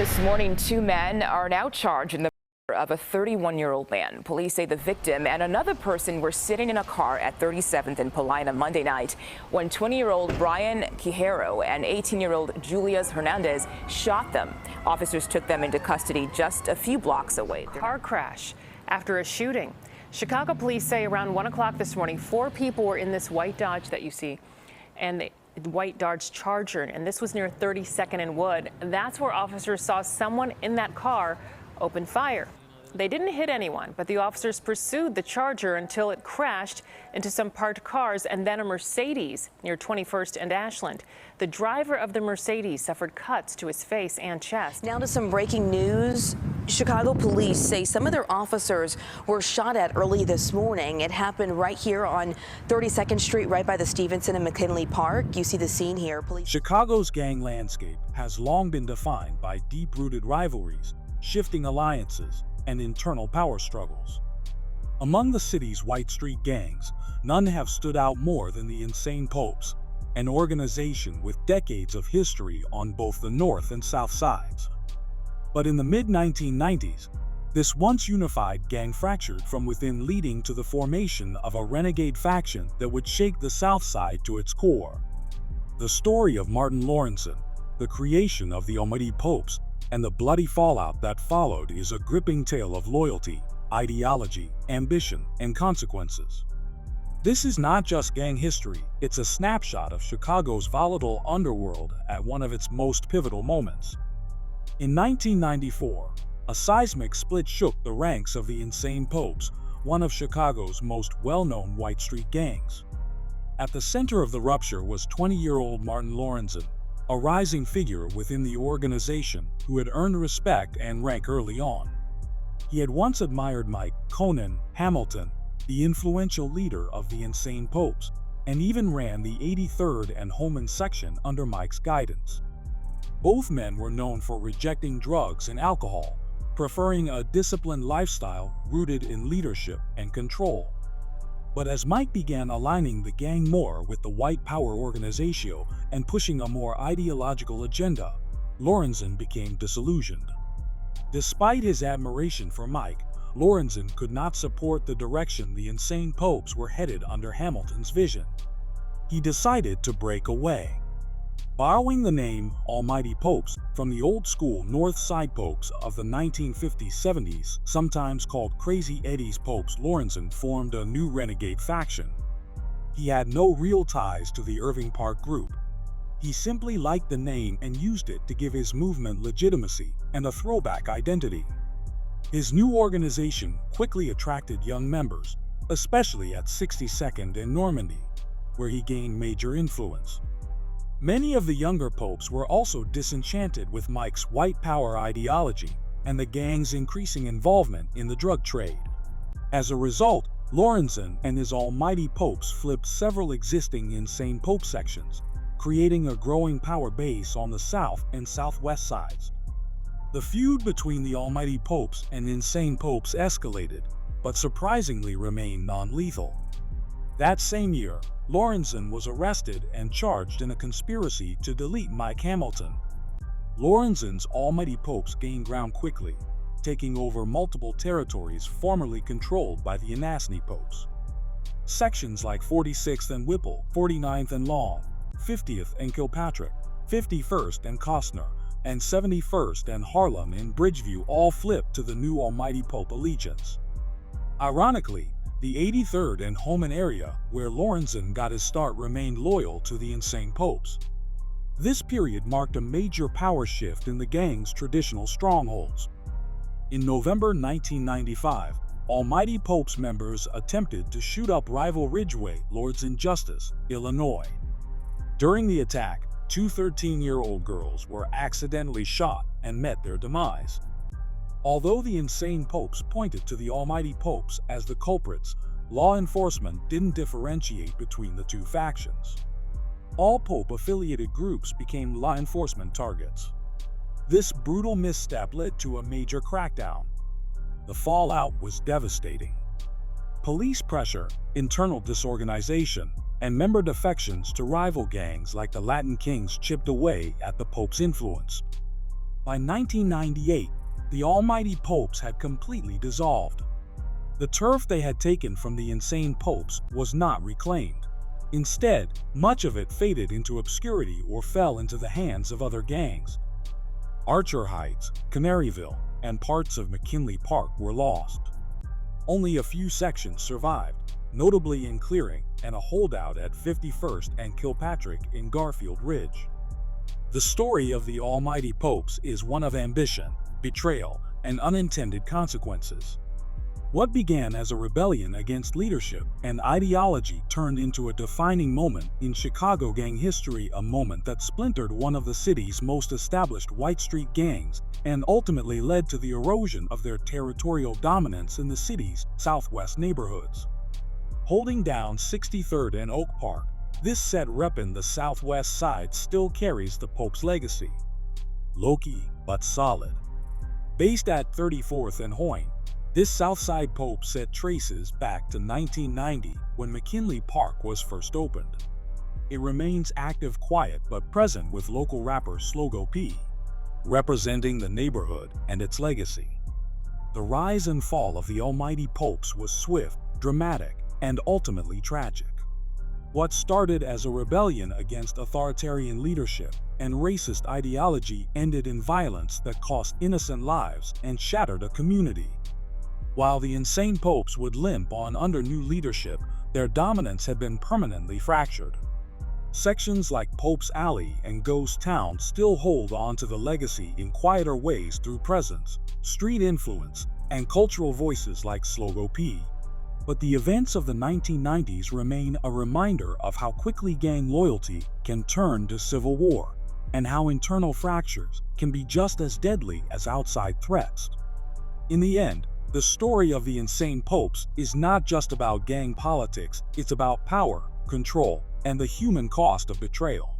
This morning, two men are now charged in the murder of a 31-year-old man. Police say the victim and another person were sitting in a car at 37th and Paulina Monday night when 20-year-old Brian Quijero and 18-year-old Julius Hernandez shot them. Officers took them into custody just a few blocks away. Car crash after a shooting. Chicago police say around 1 o'clock this morning, 4 people were in this white Dodge that you see, and the white Dodge Charger, and this was near 32nd and Wood. That's where officers saw someone in that car open fire. They didn't hit anyone, but the officers pursued the Charger until it crashed into some parked cars and then a Mercedes near 21st and Ashland. The driver of the Mercedes suffered cuts to his face and chest. Now to some breaking news. Chicago police say some of their officers were shot at early this morning. It happened right here on 32nd Street, right by the Stevenson and McKinley Park. You see the scene here. Chicago's gang landscape has long been defined by deep-rooted rivalries, shifting alliances, and internal power struggles. Among the city's White Street gangs, none have stood out more than the Insane Popes, an organization with decades of history on both the North and South Sides. But in the mid-1990s, this once unified gang fractured from within, leading to the formation of a renegade faction that would shake the South Side to its core. The story of Martin Lorenzen, the creation of the Almighty Popes, and the bloody fallout that followed is a gripping tale of loyalty, ideology, ambition, and consequences. This is not just gang history, it's a snapshot of Chicago's volatile underworld at one of its most pivotal moments. In 1994, a seismic split shook the ranks of the Insane Popes, one of Chicago's most well-known White Street gangs. At the center of the rupture was 20-year-old Martin Lorenzen, a rising figure within the organization who had earned respect and rank early on. He had once admired Conan Hamilton, the influential leader of the Insane Popes, and even ran the 83rd and Hoyne section under Mike's guidance. Both men were known for rejecting drugs and alcohol, preferring a disciplined lifestyle rooted in leadership and control. But as Mike began aligning the gang more with the white power organization and pushing a more ideological agenda, Lorenzen became disillusioned. Despite his admiration for Mike, Lorenzen could not support the direction the Insane Popes were headed under Hamilton's vision. He decided to break away. Borrowing the name Almighty Popes from the old-school North Side Popes of the 1950s-70s, sometimes called Crazy Eddie's Popes, Lorenzen formed a new renegade faction. He had no real ties to the Irving Park group. He simply liked the name and used it to give his movement legitimacy and a throwback identity. His new organization quickly attracted young members, especially at 62nd and Normandy, where he gained major influence. Many of the younger popes were also disenchanted with Mike's white power ideology and the gang's increasing involvement in the drug trade. As a result, Lorenzen and his Almighty Popes flipped several existing Insane Pope sections, creating a growing power base on the south and southwest sides. The feud between the Almighty Popes and Insane Popes escalated, but surprisingly remained non-lethal. That same year, Lorenzen was arrested and charged in a conspiracy to delete Mike Hamilton. Lorenzen's Almighty Popes gained ground quickly, taking over multiple territories formerly controlled by the Anasni Popes. Sections like 46th and Whipple, 49th and Long, 50th and Kilpatrick, 51st and Costner, and 71st and Harlem in Bridgeview all flipped to the new Almighty Pope allegiance. Ironically, the 83rd and Hoyne area, where Lorenzen got his start, remained loyal to the Insane Popes. This period marked a major power shift in the gang's traditional strongholds. In November 1995, Almighty Popes members attempted to shoot up rival Ridgeway Lords in Justice, Illinois. During the attack, 2 13-year-old girls were accidentally shot and met their demise. Although the Insane Popes pointed to the Almighty Popes as the culprits, law enforcement didn't differentiate between the two factions. All Pope-affiliated groups became law enforcement targets. This brutal misstep led to a major crackdown. The fallout was devastating. Police pressure, internal disorganization, and member defections to rival gangs like the Latin Kings chipped away at the Pope's influence. By 1998, the almighty popes had completely dissolved. The turf they had taken from the insane popes was not reclaimed. Instead, much of it faded into obscurity or fell into the hands of other gangs. Archer Heights, Canaryville, and parts of McKinley Park were lost. Only a few sections survived, notably in Clearing and a holdout at 51st and Kilpatrick in Garfield Ridge. The story of the almighty popes is one of ambition, betrayal, and unintended consequences. What began as a rebellion against leadership and ideology turned into a defining moment in Chicago gang history, a moment that splintered one of the city's most established White Street gangs and ultimately led to the erosion of their territorial dominance in the city's southwest neighborhoods. Holding down 63rd and Oak Park, this set rep in the southwest side still carries the Pope's legacy. Low-key, but solid. Based at 34th and Hoyne, this Southside Pope set traces back to 1990 when McKinley Park was first opened. It remains active, quiet, but present, with local rapper Slogo P representing the neighborhood and its legacy. The rise and fall of the almighty popes was swift, dramatic, and ultimately tragic. What started as a rebellion against authoritarian leadership and racist ideology ended in violence that cost innocent lives and shattered a community. While the insane popes would limp on under new leadership, their dominance had been permanently fractured. Sections like Pope's Alley and Ghost Town still hold on to the legacy in quieter ways through presence, street influence, and cultural voices like Slogo P. But the events of the 1990s remain a reminder of how quickly gang loyalty can turn to civil war, and how internal fractures can be just as deadly as outside threats. In the end, the story of the insane popes is not just about gang politics, it's about power, control, and the human cost of betrayal.